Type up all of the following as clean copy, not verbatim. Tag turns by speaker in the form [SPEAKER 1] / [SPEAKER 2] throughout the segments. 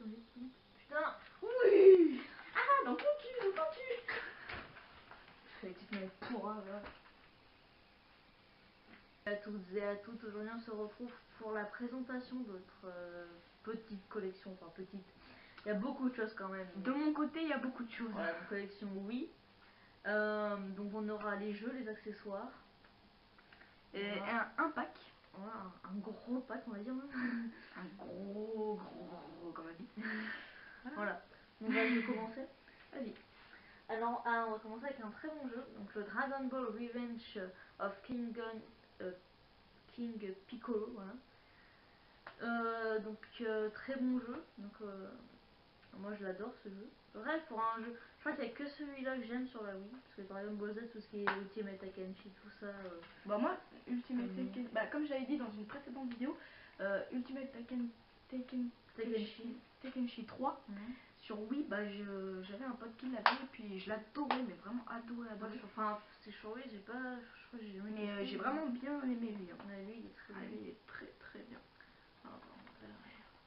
[SPEAKER 1] vite. Putain. Oui.
[SPEAKER 2] Ah, dans ton cul, dans ton cul.
[SPEAKER 1] Fallait que tu te mettes pour là. À toutes et à toutes, aujourd'hui on se retrouve pour la présentation de notre petite collection, enfin petite, il y a beaucoup de choses quand même.
[SPEAKER 2] De mon côté il y a beaucoup de choses.
[SPEAKER 1] Voilà, une collection oui. Donc on aura les jeux, les accessoires.
[SPEAKER 2] Et
[SPEAKER 1] voilà.
[SPEAKER 2] un pack.
[SPEAKER 1] Voilà, un gros pack on va dire même.
[SPEAKER 2] Un gros comme on dit.
[SPEAKER 1] Voilà, donc là je vais commencer. Vas-y. Alors on va commencer avec un très bon jeu, donc le Dragon Ball Revenge of King Piccolo, voilà. Donc très bon jeu, donc moi je l'adore ce jeu. Bref, pour un jeu, je crois qu'il n'y a que celui-là que j'aime sur la Wii, parce que par exemple Ball Z, tout ce qui est Ultimate Akenshi, tout ça.
[SPEAKER 2] Bah moi, Ultimate Akenshi, bah comme j'avais dit dans une précédente vidéo, Ultimate Akenshi 3 sur Wii, bah j'avais un pote qui l'avait et puis je l'adorais, mais vraiment adoré.
[SPEAKER 1] Enfin, c'est sur Wii, j'ai pas, je crois que j'ai jamais.
[SPEAKER 2] Mais j'ai vraiment bien aimé lui. Hein.
[SPEAKER 1] Ouais, lui il est très bien.
[SPEAKER 2] Lui il est très bien. Alors,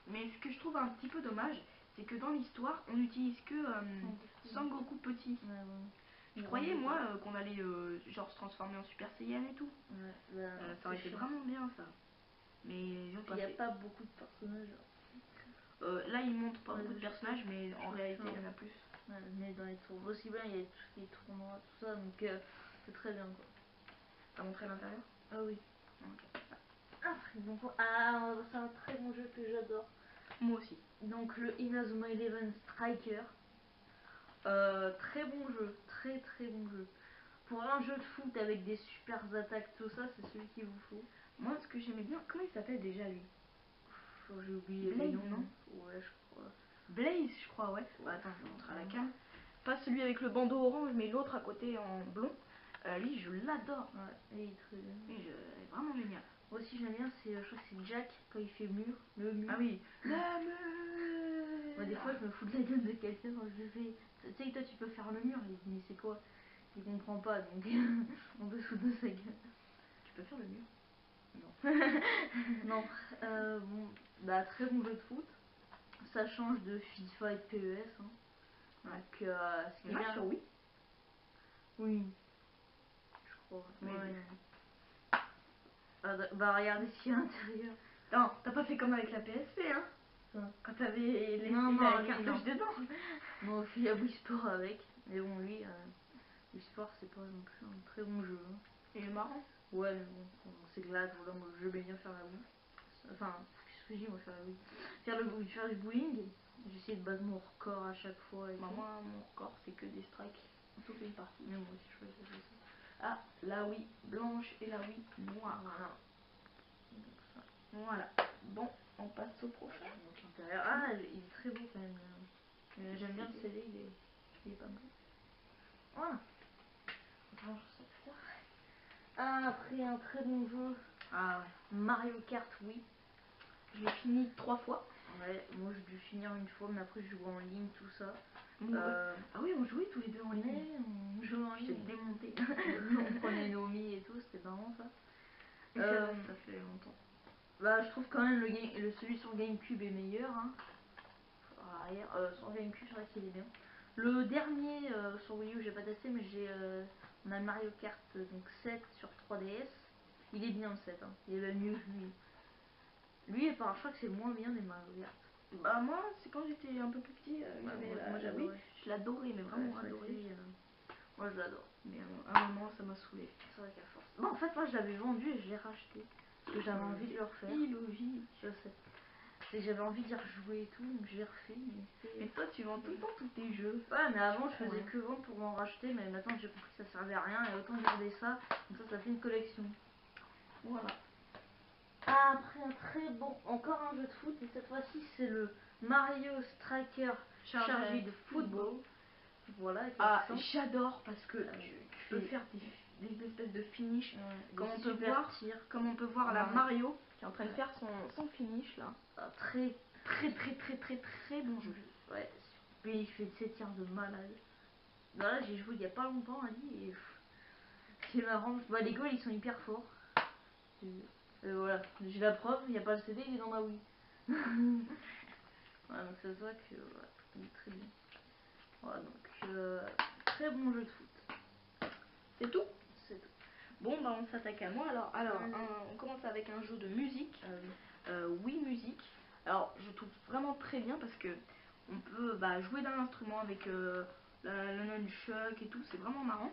[SPEAKER 2] mais ce que je trouve un petit peu dommage, c'est que dans l'histoire, on n'utilise que Sangoku petit.
[SPEAKER 1] Ouais.
[SPEAKER 2] Je croyais moi qu'on allait genre se transformer en Super Saiyan et tout.
[SPEAKER 1] Ouais,
[SPEAKER 2] ça aurait été vraiment bien ça. Mais ils ont pas fait.
[SPEAKER 1] Il n'y a pas beaucoup de personnages.
[SPEAKER 2] Là ils montrent pas beaucoup de personnages, mais en réalité il y en a plus.
[SPEAKER 1] Ouais, mais dans les tournois aussi bien, il y a tous les tournois, tout ça, donc c'est très bien quoi.
[SPEAKER 2] T'as montré l'intérieur?
[SPEAKER 1] Ah oui.
[SPEAKER 2] Okay.
[SPEAKER 1] Donc c'est un très bon jeu que j'adore.
[SPEAKER 2] Moi aussi.
[SPEAKER 1] Donc le Inazuma Eleven Striker. Très bon jeu, très bon jeu. Pour un jeu de foot avec des super attaques, tout ça, c'est celui qu'il vous faut.
[SPEAKER 2] Moi ce que j'aimais bien, comment il s'appelle déjà lui?
[SPEAKER 1] J'ai oublié.
[SPEAKER 2] Blaze, non?
[SPEAKER 1] Ouais, je crois.
[SPEAKER 2] Blaze, je crois, ouais. Bah attends, je vais montrer à la cam. Pas celui avec le bandeau orange, mais l'autre à côté en blond. Lui, je l'adore.
[SPEAKER 1] Ouais, il est très bien.
[SPEAKER 2] Il est vraiment génial.
[SPEAKER 1] Moi aussi j'aime bien, je crois que c'est Jack quand il fait le mur.
[SPEAKER 2] Ah oui. Le mur.
[SPEAKER 1] Moi des fois je me fous de la gueule de quelqu'un quand je fais. Tu sais que toi tu peux faire le mur, il dit mais c'est quoi? Il comprend pas donc on peut se foutre de sa gueule.
[SPEAKER 2] Tu peux faire le mur?
[SPEAKER 1] Non. Non. Bon, bah très bon jeu de foot. Ça change de FIFA et de PES. Hein. Donc ce qui est bien.
[SPEAKER 2] Sur Wii?
[SPEAKER 1] Oui. Je crois.
[SPEAKER 2] Oui.
[SPEAKER 1] Ouais. Bah regardez ce qu'il y a à l'intérieur.
[SPEAKER 2] Non, t'as pas fait comme avec la PSP, hein? Quand t'avais les cartouches dedans.
[SPEAKER 1] Non, il y a Wii Sport avec. Mais bon, lui, Wii Sport, c'est pas non plus un très bon jeu. Hein.
[SPEAKER 2] Il est marrant.
[SPEAKER 1] Ouais, mais bon, on s'éclate. Voilà, moi, je vais bien faire la Wii. Enfin, qu'est-ce que je dis, moi, faire la Wii? Faire du bowling. J'essaie de battre mon record à chaque fois.
[SPEAKER 2] Bah, moi, mon record, c'est que des strikes. Toutes les parties.
[SPEAKER 1] Mais moi aussi, je fais ça.
[SPEAKER 2] Ah, la Wii blanche et la Wii noire. Voilà. Bon, on passe au prochain.
[SPEAKER 1] Ah, il est très beau quand même. J'aime bien le CD, il est pas mal. Voilà. Après un très bon jeu.
[SPEAKER 2] Ah ouais.
[SPEAKER 1] Mario Kart, oui.
[SPEAKER 2] Je l'ai fini 3 fois.
[SPEAKER 1] Ouais, moi j'ai dû finir une fois, mais après je jouais en ligne, tout ça.
[SPEAKER 2] Ah oui, on jouait tous les deux en ligne.
[SPEAKER 1] Ouais, on jouait en ligne.
[SPEAKER 2] J'étais démonté.
[SPEAKER 1] On prenait Nomi et tout, c'était marrant ça.
[SPEAKER 2] Ça fait longtemps.
[SPEAKER 1] Bah, je trouve quand même celui sur GameCube est meilleur. Hein. Sur GameCube, c'est vrai qu'il est bien. Le dernier sur Wii U, j'ai pas testé, mais on a Mario Kart donc 7 sur 3DS. Il est bien le 7, hein. Il est mieux que lui. Lui, je crois que c'est moins bien des Mario Kart.
[SPEAKER 2] Bah moi, c'est quand j'étais un peu plus petit, moi j'avais, je l'adorais, mais vraiment adoré.
[SPEAKER 1] Moi je l'adore.
[SPEAKER 2] Mais à un moment, ça m'a saoulé.
[SPEAKER 1] C'est vrai qu'à force. Bon, en fait, moi je l'avais vendu et je l'ai racheté. Parce que j'avais envie de le refaire.
[SPEAKER 2] Illogique.
[SPEAKER 1] Je sais. C'est j'avais envie d'y rejouer et tout, donc je l'ai refait.
[SPEAKER 2] Mais toi, tu vends tout le temps tous tes jeux.
[SPEAKER 1] Ouais, mais avant je faisais que vendre pour m'en racheter, mais maintenant j'ai compris que ça servait à rien et autant garder ça. Comme ça fait une collection.
[SPEAKER 2] Voilà.
[SPEAKER 1] Après un très bon, encore un jeu de foot, et cette fois-ci c'est le Mario Striker chargé de football. Voilà.
[SPEAKER 2] J'adore parce que tu peux faire des espèces de finish. Comme on peut voir la Mario qui est en train de faire son finish là.
[SPEAKER 1] Très bon jeu. Ouais. Et il fait de ses tirs de malade. Là j'ai joué il y a pas longtemps Ali et c'est marrant. Bah, les goals ils sont hyper forts. Voilà, j'ai la preuve, il n'y a pas le CD, il est dans ma Wii. Voilà, donc ça se voit que voilà, il est très bien. Voilà, donc très bon jeu de foot.
[SPEAKER 2] C'est tout?
[SPEAKER 1] C'est tout.
[SPEAKER 2] Bon, bah on s'attaque à moi. Alors on commence avec un jeu de musique. Oui, musique. Alors, je trouve vraiment très bien parce que on peut jouer d'un instrument avec le nunchuck et tout. C'est vraiment marrant.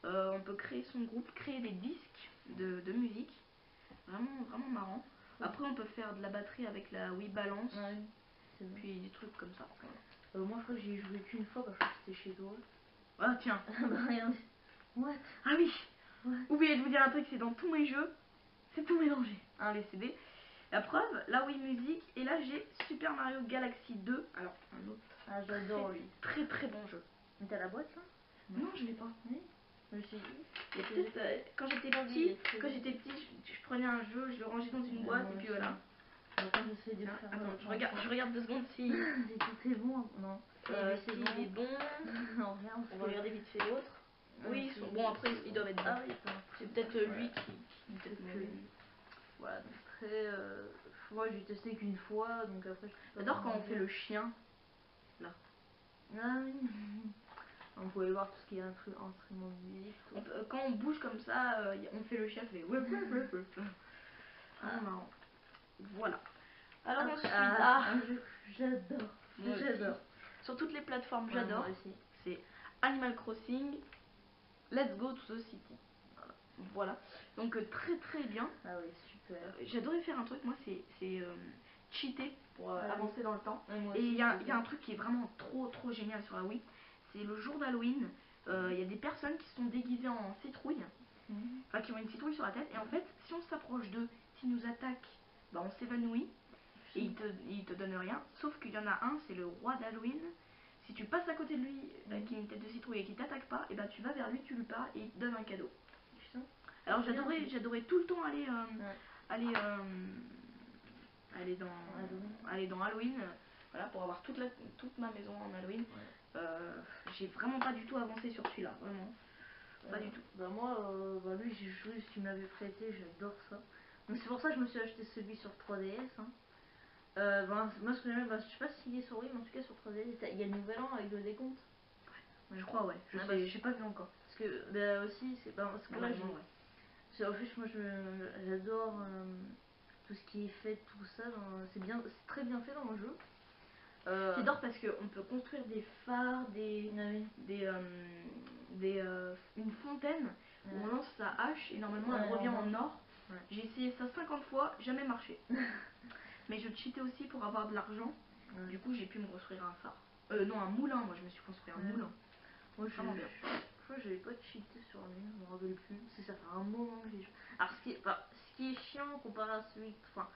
[SPEAKER 2] On peut créer son groupe, créer des disques de musique. Vraiment marrant. Après, on peut faire de la batterie avec la Wii Balance. Puis des trucs comme ça.
[SPEAKER 1] Moi, je crois que j'y ai joué qu'une fois, je crois que c'était chez toi.
[SPEAKER 2] Ah, tiens.
[SPEAKER 1] Bah, regarde. What?
[SPEAKER 2] Ah oui. Oubliez de vous dire un truc, c'est dans tous mes jeux, c'est tout mélangé. Hein, les CD. La preuve, la Wii Music, et là j'ai Super Mario Galaxy 2. Alors, un autre.
[SPEAKER 1] Ah, j'adore lui.
[SPEAKER 2] Très bon jeu.
[SPEAKER 1] Mais t'as la boîte là?
[SPEAKER 2] Non, je l'ai pas.
[SPEAKER 1] Oui. Je me suis dit.
[SPEAKER 2] Quand j'étais petit, je prenais un jeu, je le rangeais dans une boîte, et puis voilà.
[SPEAKER 1] Attends, j'essaie de faire.
[SPEAKER 2] Attends, je regarde 2 secondes si.
[SPEAKER 1] C'est bon, non.
[SPEAKER 2] Si il est bon.
[SPEAKER 1] Non, regarde.
[SPEAKER 2] On va regarder vite fait les autres. Oui, ils sont bons, après ils doivent être bons.
[SPEAKER 1] Ah oui,
[SPEAKER 2] c'est peut-être lui qui peut-être mauvais.
[SPEAKER 1] Voilà, donc très. Moi j'ai testé qu'une fois, donc après.
[SPEAKER 2] J'adore quand on fait le chien. Là.
[SPEAKER 1] Ah oui. On pouvait voir tout ce qui est instrument de musique.
[SPEAKER 2] Quand on bouge comme ça, on fait le chien, fait ouais. Marrant. Voilà. Alors ensuite,
[SPEAKER 1] un jeu que j'adore. J'adore.
[SPEAKER 2] Sur toutes les plateformes, j'adore. C'est Animal Crossing. Let's Go to the City. Voilà. Donc très bien.
[SPEAKER 1] Ah oui, super.
[SPEAKER 2] J'adorais faire un truc, moi c'est cheater pour avancer dans le temps.
[SPEAKER 1] Et
[SPEAKER 2] il y a un truc qui est vraiment trop génial sur la Wii. C'est le jour d'Halloween. Il y a des personnes qui sont déguisées en citrouille. Enfin qui ont une citrouille sur la tête. Et en fait, si on s'approche d'eux, s'ils nous attaquent, on s'évanouit. Et il te donne rien. Sauf qu'il y en a un, c'est le roi d'Halloween. Si tu passes à côté de lui, qui a une tête de citrouille et qui t'attaque pas, et tu vas vers lui, tu lui parles et il te donne un cadeau. Alors j'adorais tout le temps aller dans Halloween, voilà, pour avoir toute ma maison en Halloween. J'ai vraiment pas du tout avancé sur celui-là, vraiment. Pas du tout.
[SPEAKER 1] Moi, lui j'ai joué, si tu me l'avais prêté, j'adore ça. Donc c'est pour ça que je me suis acheté celui sur 3DS. Moi ce que j'aime, je sais pas s'il est sur Wii, mais en tout cas sur 3DS, il y a le nouvel an avec le décompte.
[SPEAKER 2] Je crois, ouais.
[SPEAKER 1] J'ai pas vu encore. Parce que aussi, c'est parce que là, en fait, moi j'adore tout ce qui est fait, tout ça. C'est très bien fait dans le jeu.
[SPEAKER 2] J'adore parce qu'on peut construire des phares, une fontaine où on lance sa hache et normalement elle revient en or. J'ai essayé ça 50 fois, jamais marché. Mais je cheatais aussi pour avoir de l'argent. Du coup, j'ai pu me construire un phare. Non, un moulin. Moi, je me suis construit un moulin.
[SPEAKER 1] Moi, je crois que j'avais pas cheaté sur lui, je me rappelle plus. Ça fait un moment que j'ai joué. Alors, ce qui est chiant comparé à celui. Enfin,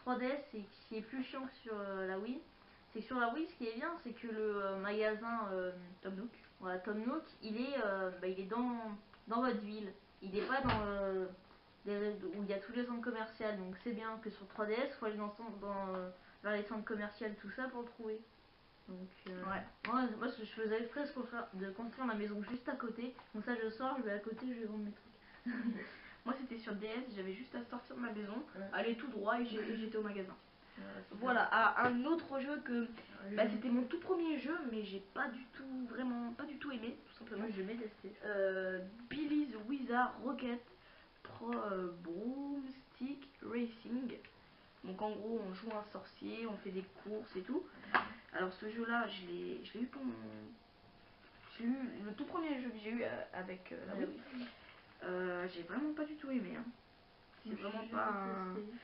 [SPEAKER 1] 3DS, c'est ce qui est plus chiant que sur la Wii. C'est que sur la Wii, ce qui est bien, c'est que le magasin
[SPEAKER 2] Tom Nook,
[SPEAKER 1] voilà, Tom Nook, il est dans votre ville. Il n'est pas dans où il y a tous les centres commerciaux. Donc c'est bien que sur 3DS, il faut aller vers les centres commerciaux, tout ça pour le trouver. Donc moi je faisais exprès de construire ma maison juste à côté. Donc ça je sors, je vais à côté, je vais vendre mes trucs.
[SPEAKER 2] Moi c'était sur DS, j'avais juste à sortir de ma maison, aller tout droit et j'étais au magasin.
[SPEAKER 1] Voilà,
[SPEAKER 2] un autre jeu que c'était mon tout premier jeu, mais j'ai pas du tout aimé, tout simplement.
[SPEAKER 1] J'ai jamais testé.
[SPEAKER 2] Billy's Wizard Rocket Pro Broomstick Racing. Donc en gros on joue un sorcier, on fait des courses et tout. Alors ce jeu là je l'ai eu pour le tout premier jeu que j'ai eu avec la Wii. J'ai vraiment pas du tout aimé. C'est vraiment pas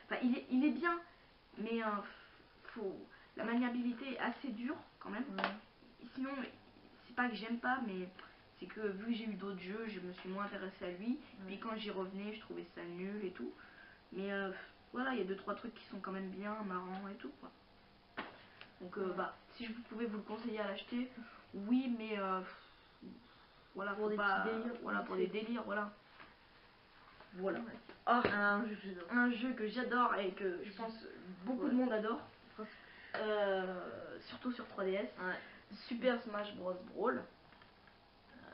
[SPEAKER 2] Enfin il est bien, mais la maniabilité est assez dure quand même. Sinon c'est pas que j'aime pas, mais c'est que vu que j'ai eu d'autres jeux, je me suis moins intéressée à lui. Puis quand j'y revenais, je trouvais ça nul et tout. Mais voilà, il y a 2-3 trucs qui sont quand même bien marrants et tout quoi. Donc si je pouvais vous le conseiller à l'acheter, oui, mais voilà,
[SPEAKER 1] pour des délires,
[SPEAKER 2] pour des délires, voilà. Un jeu que j'adore et que je pense beaucoup de monde adore, surtout sur 3DS. Super Smash Bros Brawl.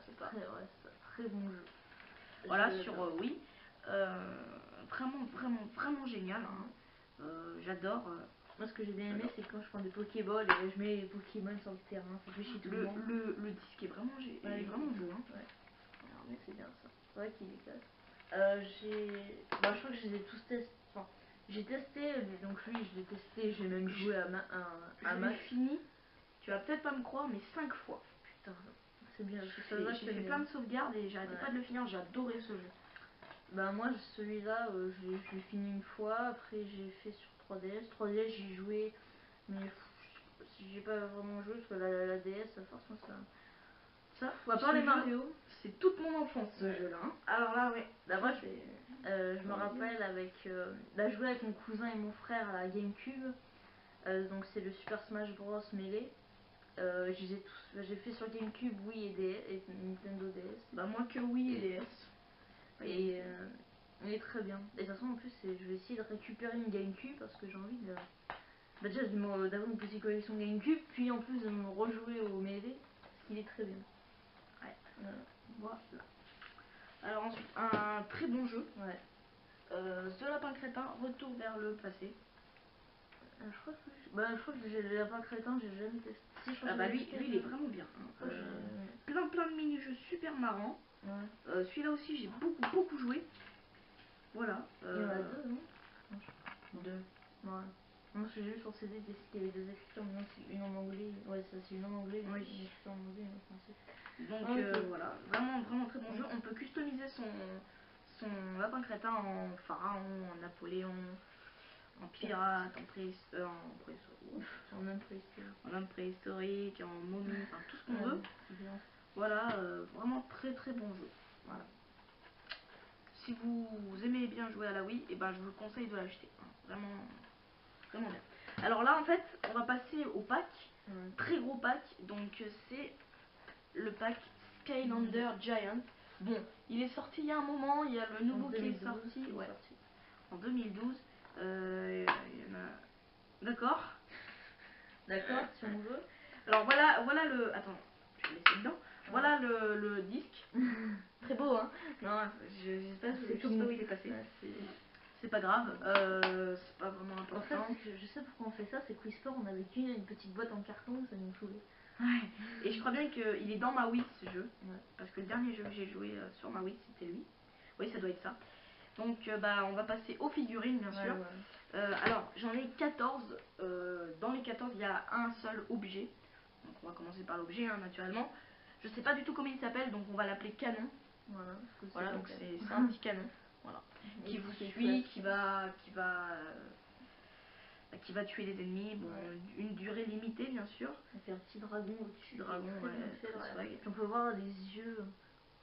[SPEAKER 1] C'est ça. Très bon jeu.
[SPEAKER 2] Voilà, sur Wii. Vraiment génial. J'adore.
[SPEAKER 1] Moi, ce que j'ai bien aimé, c'est quand je prends des Pokéballs et je mets les Pokémon sur le terrain. Ça fait chier tout le monde.
[SPEAKER 2] Le disque est vraiment,
[SPEAKER 1] Ouais,
[SPEAKER 2] est vraiment beau. Hein.
[SPEAKER 1] Ouais. Alors, mais c'est bien ça. C'est vrai qu'il est classe. Je crois que je les ai tous testés. Enfin, j'ai testé, donc lui, je l'ai testé. J'ai même joué à
[SPEAKER 2] Je l'ai fini. Tu vas peut-être pas me croire, mais 5 fois.
[SPEAKER 1] Putain, c'est bien.
[SPEAKER 2] J'ai fait plein de sauvegardes et j'arrêtais pas de le finir. J'ai adoré ce jeu.
[SPEAKER 1] Bah moi celui-là je l'ai fini une fois, après j'ai fait sur 3DS. 3DS j'ai joué mais j'ai pas vraiment joué parce que la DS forcément ça à part les Mario.
[SPEAKER 2] C'est toute mon enfance ce jeu là. Hein.
[SPEAKER 1] Alors là ouais, d'abord je me rappelle avec jouer avec mon cousin et mon frère à la GameCube. Donc c'est le Super Smash Bros Melee. J'ai fait sur GameCube, Wii et DS et Nintendo DS.
[SPEAKER 2] Bah moi que Wii et DS.
[SPEAKER 1] Et il est très bien. Et de toute façon, en plus, je vais essayer de récupérer une GameCube parce que j'ai envie de. Bah, déjà d'avoir une petite collection GameCube, puis en plus de me rejouer au Melee, parce qu'il est très bien.
[SPEAKER 2] Ouais. Voilà. Alors ensuite, un très bon jeu.
[SPEAKER 1] Ouais.
[SPEAKER 2] The Lapin Crétin, Retour vers le passé.
[SPEAKER 1] Je crois que j'ai le Lapin Crétin, j'ai jamais testé. Si,
[SPEAKER 2] lui il est vraiment bien. Hein. Plein de mini-jeux super marrants.
[SPEAKER 1] Ouais.
[SPEAKER 2] Celui-là aussi, j'ai beaucoup joué. Voilà.
[SPEAKER 1] Il y en a deux, non?
[SPEAKER 2] Deux.
[SPEAKER 1] Ouais. Moi, ce que j'ai vu sur CD, c'est qu'il y avait deux écritures, mais c'est une en anglais. Ouais, ça c'est une en anglais,
[SPEAKER 2] oui.
[SPEAKER 1] Une écriture en anglais, une en français.
[SPEAKER 2] Donc voilà, vraiment très bon jeu. On peut customiser son lapin crétin en pharaon, en Napoléon, en pirate, en homme préhistorique, en momie, enfin tout ce qu'on veut. Voilà, vraiment très bon jeu. Voilà. Si vous aimez bien jouer à la Wii, et ben je vous conseille de l'acheter. Vraiment bien. Alors là en fait, on va passer au pack, très gros pack. Donc c'est le pack Skylander Giant. Bon, il est sorti il y a un moment, il y a le nouveau qui est sorti, en 2012. D'accord.
[SPEAKER 1] D'accord, si on veut.
[SPEAKER 2] Alors voilà le. Attends, je vais laisser dedans. Voilà le disque. Très beau, hein. Non, je sais pas où il est passé. C'est pas grave, c'est pas vraiment important.
[SPEAKER 1] En fait, je sais pourquoi on fait ça, c'est que Whisper, on avait une petite boîte en carton, ça nous saoulait.
[SPEAKER 2] Ouais. Et je crois bien qu'il est dans ma Wii ce jeu. Parce que le dernier jeu que j'ai joué sur ma Wii, c'était lui. Oui, ça doit être ça. Donc on va passer aux figurines bien sûr. Alors j'en ai 14. Dans les 14 il y a un seul objet. Donc on va commencer par l'objet naturellement. Je sais pas du tout comment il s'appelle, donc on va l'appeler canon. Voilà, donc c'est un petit canon. Voilà. Qui vous suit, qui va tuer les ennemis. Bon, une durée limitée bien sûr.
[SPEAKER 1] Il y a un petit dragon au-dessus.
[SPEAKER 2] Puis
[SPEAKER 1] on peut voir les yeux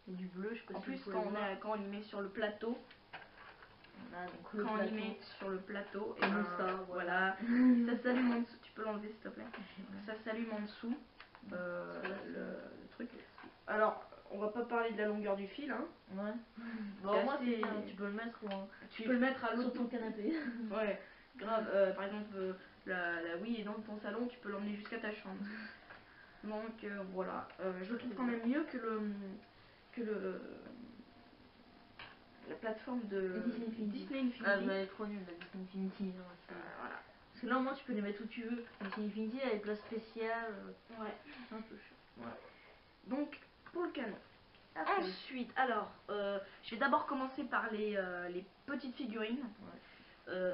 [SPEAKER 1] et du bleu. Je sais pas
[SPEAKER 2] en plus quand on les met sur le plateau. Quand on les met sur le plateau, et voilà. Ça s'allume en dessous. Tu peux l'enlever s'il te plaît. Ça s'allume en dessous. Le truc. Alors, on va pas parler de la longueur du fil. Hein.
[SPEAKER 1] Ouais. Bon, moi, c'est bien. Tu peux le mettre
[SPEAKER 2] tu peux le mettre à
[SPEAKER 1] sur ton canapé.
[SPEAKER 2] Ouais, grave. Par exemple, la Wii est dans ton salon, tu peux l'emmener jusqu'à ta chambre. Donc voilà. Je le trouve quand même mieux que la plateforme de Disney Infinity.
[SPEAKER 1] Ah, elle est trop nulle la Disney Infinity.
[SPEAKER 2] Voilà.
[SPEAKER 1] Parce que là, au moins, tu peux les mettre où tu veux. Disney Infinity, elle a des places spéciales.
[SPEAKER 2] Ouais.
[SPEAKER 1] C'est un peu chiant.
[SPEAKER 2] Ouais. Donc, pour le canon. Ensuite, alors, je vais d'abord commencer par les petites figurines.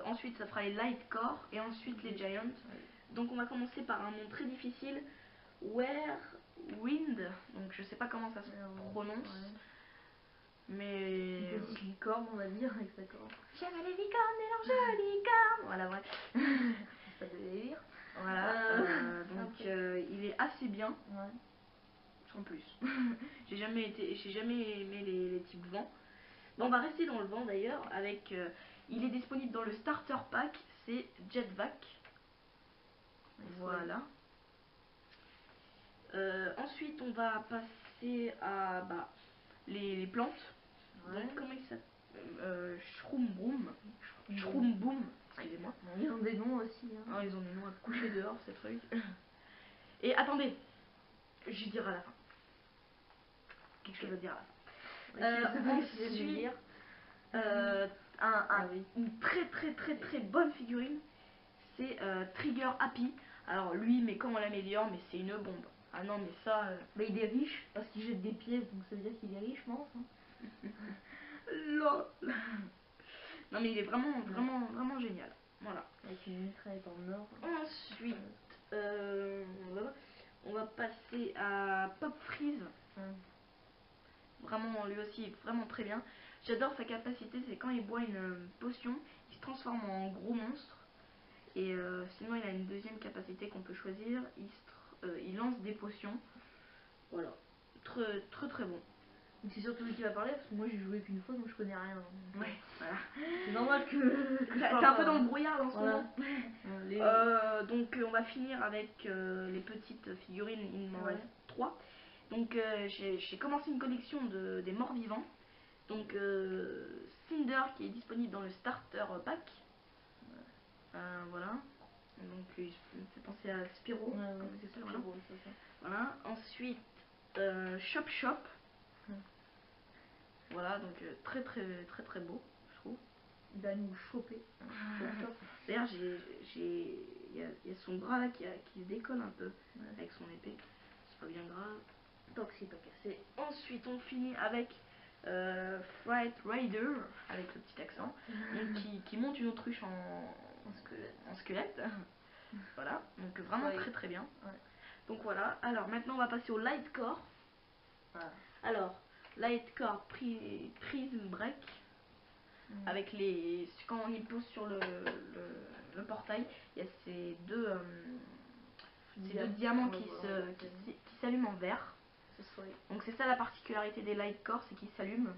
[SPEAKER 2] Ensuite, ça fera les light core et ensuite les giants. Donc, on va commencer par un nom très difficile. Whirlwind. Donc, je sais pas comment ça se prononce. Mais.
[SPEAKER 1] Une petite licorne, on va dire, avec sa corne.
[SPEAKER 2] J'aime les licornes et leurs jolies cornes. Voilà, ouais.
[SPEAKER 1] C'est pas de délire.
[SPEAKER 2] Voilà. Donc, il est assez bien.
[SPEAKER 1] Ouais.
[SPEAKER 2] Sans plus. j'ai jamais aimé les types vent. Bon, on va rester dans le vent d'ailleurs avec il est disponible dans le starter pack, c'est Jetvac. Voilà. Ensuite on va passer à les plantes. Donc comment il s'appelle Shroom Boom. Excusez-moi.
[SPEAKER 1] Ils ont des noms aussi. Hein.
[SPEAKER 2] Oh, ils ont des noms à coucher dehors ces trucs. Et attendez, je dirai à la fin. Quelque chose à dire à la fin. Ensuite, une très bonne figurine, c'est Trigger Happy. Alors lui, mais comment on l'améliore, mais c'est une bombe. Ah non, mais ça...
[SPEAKER 1] Bah, il est riche parce qu'il jette des pièces, donc ça veut dire qu'il est riche, je pense. Hein.
[SPEAKER 2] LOL. Non mais il est vraiment génial. Voilà.
[SPEAKER 1] Avec une mitraillette en or.
[SPEAKER 2] Ensuite, on va passer à Pop Freeze. Vraiment, lui aussi, vraiment très bien. J'adore sa capacité, c'est quand il boit une potion, il se transforme en gros monstre. Et sinon, il a une deuxième capacité qu'on peut choisir. Il lance des potions. Voilà. Très bon.
[SPEAKER 1] C'est surtout lui qui va parler parce que moi j'ai joué qu'une fois donc je connais rien. Donc,
[SPEAKER 2] ouais, voilà.
[SPEAKER 1] C'est normal que
[SPEAKER 2] t'es un peu dans le brouillard en ce
[SPEAKER 1] voilà.
[SPEAKER 2] moment. Donc on va finir avec les petites figurines, il m'en reste 3. Donc j'ai commencé une collection des morts vivants. Donc Cinder qui est disponible dans le starter pack. Voilà. Donc il me fait penser à Spyro.
[SPEAKER 1] C'est Spyro, c'est ça.
[SPEAKER 2] Voilà. Ensuite Chop Chop. Voilà, donc très beau, je trouve.
[SPEAKER 1] Il va nous choper.
[SPEAKER 2] D'ailleurs, il y a son bras là qui se décolle un peu avec son épée. C'est pas bien grave.
[SPEAKER 1] Tant que c'est pas cassé.
[SPEAKER 2] Ensuite, on finit avec Fright Rider, avec le petit accent, donc, qui monte une autruche en squelette. Voilà, donc vraiment très bien. Donc voilà, alors maintenant on va passer au Lightcore. Alors, Lightcore Prism Break. Avec quand on y pose sur le portail, il y a ces deux diamants qui s'allument en vert. Donc c'est ça la particularité des Lightcore, c'est qu'ils s'allument.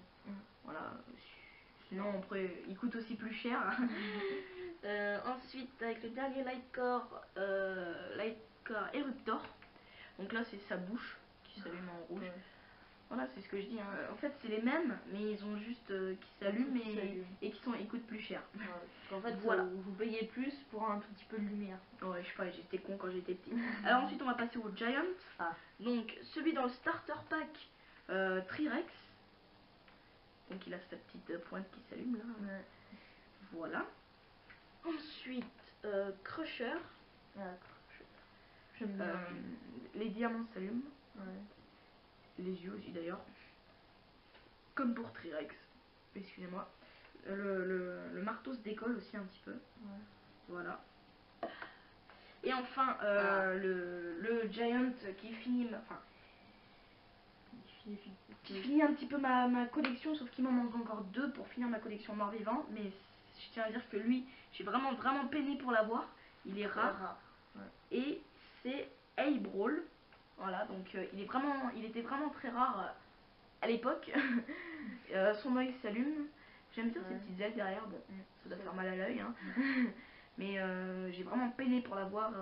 [SPEAKER 2] Voilà. Sinon ils coûtent aussi plus cher. Ensuite avec le dernier Lightcore, Lightcore Eruptor. Donc là c'est sa bouche qui s'allume en rouge. Voilà, c'est ce que je dis. Hein. En fait, c'est les mêmes, mais ils ont juste qui s'allument et ils coûtent plus cher.
[SPEAKER 1] En fait, voilà. Vous payez plus pour un tout petit peu de lumière.
[SPEAKER 2] Ouais, je sais pas, j'étais con quand j'étais petit. Alors ensuite, on va passer au Giant. Donc, celui dans le starter pack, T-Rex. Donc, il a sa petite pointe qui s'allume là. Voilà. Ensuite, Crusher.
[SPEAKER 1] J'aime bien.
[SPEAKER 2] Les diamants s'allument. Les yeux aussi d'ailleurs. Comme pour T-Rex. Excusez-moi. Le marteau se décolle aussi un petit peu. Voilà. Et enfin, le Giant qui finit un petit peu ma collection, sauf qu'il m'en manque encore 2 pour finir ma collection mort-vivant. Mais je tiens à dire que lui, j'ai vraiment peiné pour l'avoir. Il est rare. Et c'est A-Brawl. Voilà, donc il était vraiment très rare à l'époque. Son œil s'allume. J'aime bien ces petites ailes derrière. Bon, ça doit faire mal à l'œil. Hein. Mais j'ai vraiment peiné pour l'avoir.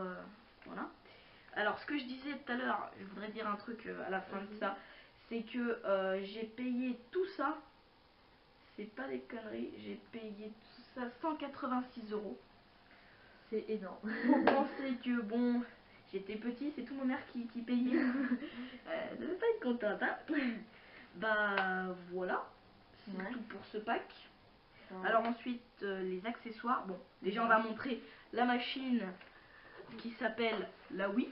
[SPEAKER 2] Voilà. Alors, ce que je disais tout à l'heure, je voudrais dire un truc à la fin de ça. C'est que j'ai payé tout ça. C'est pas des conneries. J'ai payé tout ça 186 €.
[SPEAKER 1] C'est énorme.
[SPEAKER 2] Faut penser que, bon, j'étais petit, c'est tout mon mère qui payait. Elle devait pas être contente, hein. Bah voilà. C'est tout pour ce pack. Alors ensuite, les accessoires. Bon, déjà on va montrer la machine qui s'appelle la Wii.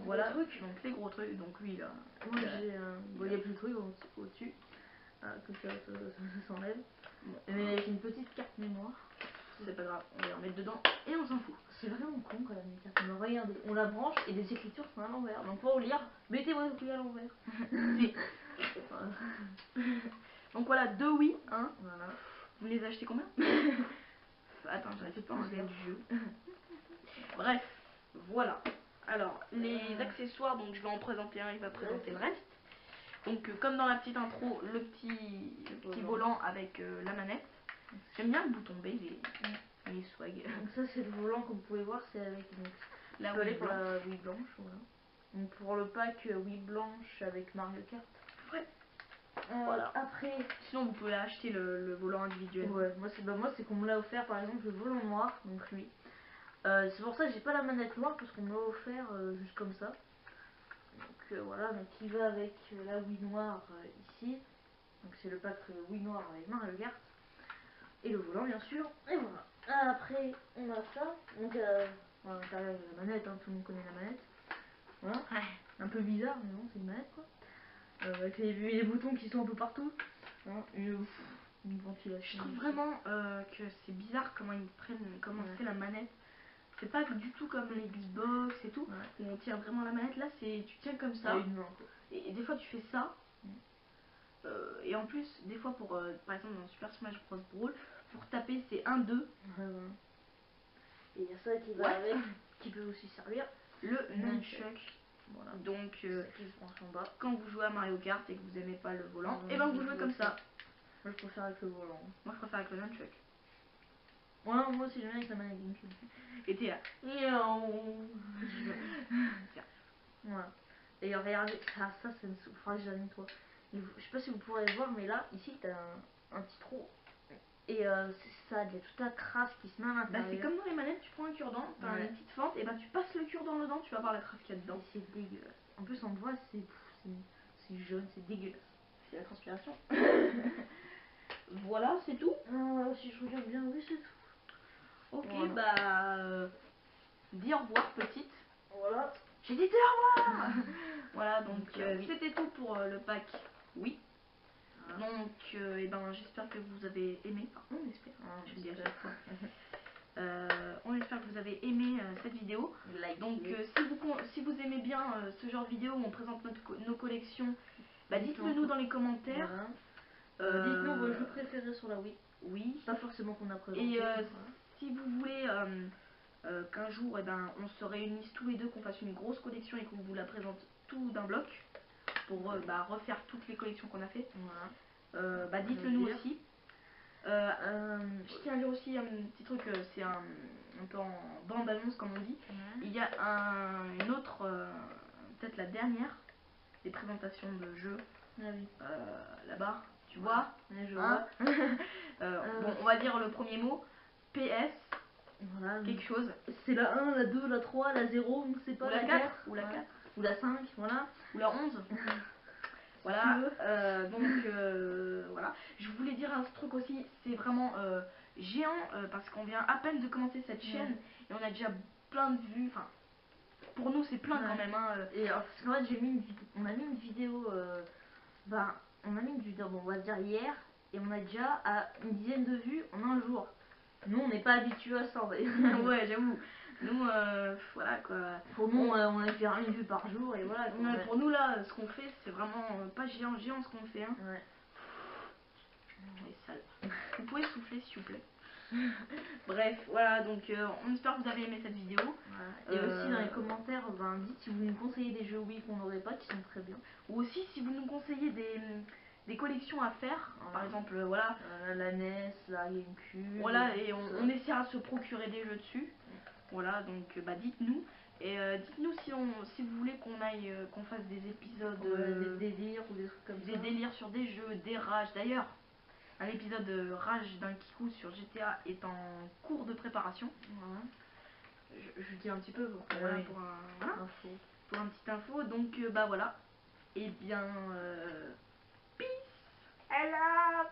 [SPEAKER 2] Voilà, donc les gros trucs. Donc lui là.
[SPEAKER 1] Moi j'ai il y a plus de trucs au-dessus. Que ça s'enlève. Mais avec une petite carte mémoire.
[SPEAKER 2] C'est pas grave, on va les remettre dedans et on s'en fout.
[SPEAKER 1] C'est vraiment con quand même les cartes mémoire. Regardez, on la branche et les écritures sont à l'envers. Donc pour lire, mettez votre clé à l'envers.
[SPEAKER 2] Donc voilà, 2 Wii, hein. Voilà. Vous les achetez combien? Attends, j'arrive pas à enlever le jeu. Bref, voilà. Alors, les accessoires, donc je vais en présenter un, il va présenter le reste. Donc comme dans la petite intro, le petit volant avec la manette. J'aime bien le bouton B, il est swag.
[SPEAKER 1] Donc ça c'est le volant comme vous pouvez voir, c'est avec
[SPEAKER 2] la Wii
[SPEAKER 1] pour la Wii blanche. Voilà. Donc pour le pack Wii blanche avec Mario Kart.
[SPEAKER 2] Ouais.
[SPEAKER 1] Voilà. Après,
[SPEAKER 2] sinon vous pouvez acheter le volant individuel.
[SPEAKER 1] Ouais, moi c'est qu'on me l'a offert par exemple le volant noir, donc lui. C'est pour ça que j'ai pas la manette noire parce qu'on me l'a offert juste comme ça. Donc voilà, mais qui va avec la Wii noire ici. Donc c'est le pack Wii noir avec Mario Kart. Et le volant bien sûr. Et voilà. Après, on a ça. Donc, voilà, l'intérieur de la manette, hein, tout le monde connaît la manette. Voilà.
[SPEAKER 2] Ouais.
[SPEAKER 1] Un peu bizarre, mais non, c'est une manette quoi. Avec les boutons qui sont un peu partout. Hein, une ventilation.
[SPEAKER 2] Je trouve vraiment que c'est bizarre comment ils prennent, comment
[SPEAKER 1] Ouais.
[SPEAKER 2] c'est la manette. C'est pas du tout comme les Xbox et tout,
[SPEAKER 1] Ouais.
[SPEAKER 2] où on tient vraiment la manette. Là, c'est tu tiens comme ça.
[SPEAKER 1] À une main quoi.
[SPEAKER 2] Et des fois, tu fais ça.
[SPEAKER 1] Mm.
[SPEAKER 2] Et en plus, des fois, pour par exemple dans Super Smash Bros. Brawl, pour taper, c'est 1-2.
[SPEAKER 1] Ouais. Et il y a ça qui va avec, qui peut aussi servir.
[SPEAKER 2] Le
[SPEAKER 1] Nunchuck.
[SPEAKER 2] nunchuck.
[SPEAKER 1] Voilà.
[SPEAKER 2] Donc,
[SPEAKER 1] Qui se branche en bas.
[SPEAKER 2] quand vous jouez à Mario Kart et que vous aimez pas le volant,
[SPEAKER 1] Non,
[SPEAKER 2] et ben vous
[SPEAKER 1] je
[SPEAKER 2] jouez
[SPEAKER 1] joue
[SPEAKER 2] comme
[SPEAKER 1] aussi.
[SPEAKER 2] ça.
[SPEAKER 1] Moi je préfère avec le volant.
[SPEAKER 2] Moi, je préfère avec le nunchuck.
[SPEAKER 1] Voilà, moi aussi j'aime bien avec la manette GameCube.
[SPEAKER 2] Et t'es là.
[SPEAKER 1] Voilà. Et regardez, ça me souffre. Faudra que je la nettoie. Je sais pas si vous pourrez voir, mais là, ici, t'as un petit trou. Et ça, il y a toute la crasse qui se met à
[SPEAKER 2] Bah,
[SPEAKER 1] l'intérieur.
[SPEAKER 2] c'est comme dans les manettes, tu prends un cure-dent, t'as
[SPEAKER 1] Ouais.
[SPEAKER 2] une petite fente, et bah tu passes le cure-dent dedans, tu vas voir la crasse qu'il y a dedans.
[SPEAKER 1] Et c'est dégueulasse. En plus, on voit, c'est jaune, c'est dégueulasse.
[SPEAKER 2] C'est la transpiration. Voilà, c'est tout.
[SPEAKER 1] Si je regarde bien, oui, c'est tout.
[SPEAKER 2] Ok,
[SPEAKER 1] Voilà.
[SPEAKER 2] bah. Dis au revoir, petite.
[SPEAKER 1] Voilà.
[SPEAKER 2] J'ai dit au revoir. Voilà, donc
[SPEAKER 1] oui.
[SPEAKER 2] c'était tout pour le pack. Oui. Donc, et ben, j'espère que vous avez aimé. Enfin, on espère. Je le dis à chaque fois. On espère que vous avez aimé cette vidéo. Donc, si vous aimez bien ce genre de vidéo où on présente nos collections, bah, dites-le nous dans les commentaires.
[SPEAKER 1] Voilà. Dites-nous vos jeux préférés sur la Wii.
[SPEAKER 2] Oui.
[SPEAKER 1] Pas forcément qu'on a présenté.
[SPEAKER 2] Et
[SPEAKER 1] voilà.
[SPEAKER 2] si vous voulez qu'un jour, eh ben, on se réunisse tous les deux, qu'on fasse une grosse collection et qu'on vous la présente tout d'un bloc pour refaire toutes les collections qu'on a fait,
[SPEAKER 1] Voilà.
[SPEAKER 2] bah, dites-le nous aussi. Je tiens à dire aussi un petit truc, c'est un peu en bande-annonce comme on dit. Il y a une autre, peut-être la dernière, des présentations de jeux là-bas, tu vois.
[SPEAKER 1] Je
[SPEAKER 2] Hein.
[SPEAKER 1] vois.
[SPEAKER 2] Bon, on va dire le premier mot, PS,
[SPEAKER 1] voilà.
[SPEAKER 2] quelque chose.
[SPEAKER 1] C'est la 1, la 2, la 3, la 0, on ne sait pas,
[SPEAKER 2] Ou la 4, ou la 4,
[SPEAKER 1] ou la 5, voilà.
[SPEAKER 2] ou la 11. Voilà, donc voilà. Je voulais dire un truc aussi, c'est vraiment géant parce qu'on vient à peine de commencer cette chaîne et on a déjà plein de vues. Enfin, pour nous c'est plein quand même. Hein.
[SPEAKER 1] Et alors, parce qu'en fait, on a mis une vidéo, on a mis une vidéo, bon, on va dire hier, et on a déjà à une dizaine de vues en un jour. Nous, on n'est pas habitués à ça, en fait.
[SPEAKER 2] Ouais, j'avoue. Nous, voilà quoi.
[SPEAKER 1] Pour nous, on a fait une vue par jour et voilà.
[SPEAKER 2] Pour nous là, ce qu'on fait, c'est vraiment pas géant ce qu'on fait. Hein.
[SPEAKER 1] Ouais.
[SPEAKER 2] On est sale. Vous pouvez souffler s'il vous plaît. Bref, voilà, donc on espère que vous avez aimé cette vidéo.
[SPEAKER 1] Voilà. Et aussi dans les commentaires, dites si vous nous conseillez des jeux Wii qu'on n'aurait pas, qui sont très bien.
[SPEAKER 2] Ou aussi si vous nous conseillez des collections à faire, par exemple, voilà.
[SPEAKER 1] La NES, la GameCube.
[SPEAKER 2] Voilà, et on essaiera de se procurer des jeux dessus. Voilà, donc dites-nous. Et dites-nous si vous voulez qu'on aille, qu'on fasse des épisodes.
[SPEAKER 1] Des délires ou des trucs comme ça.
[SPEAKER 2] Des délires sur des jeux, des rages. D'ailleurs, un épisode de rage d'un Kikou sur GTA est en cours de préparation.
[SPEAKER 1] Voilà.
[SPEAKER 2] Je dis un petit peu pour,
[SPEAKER 1] Voilà.
[SPEAKER 2] Pour un petit info. Donc bah voilà. Et bien peace.
[SPEAKER 1] Elle a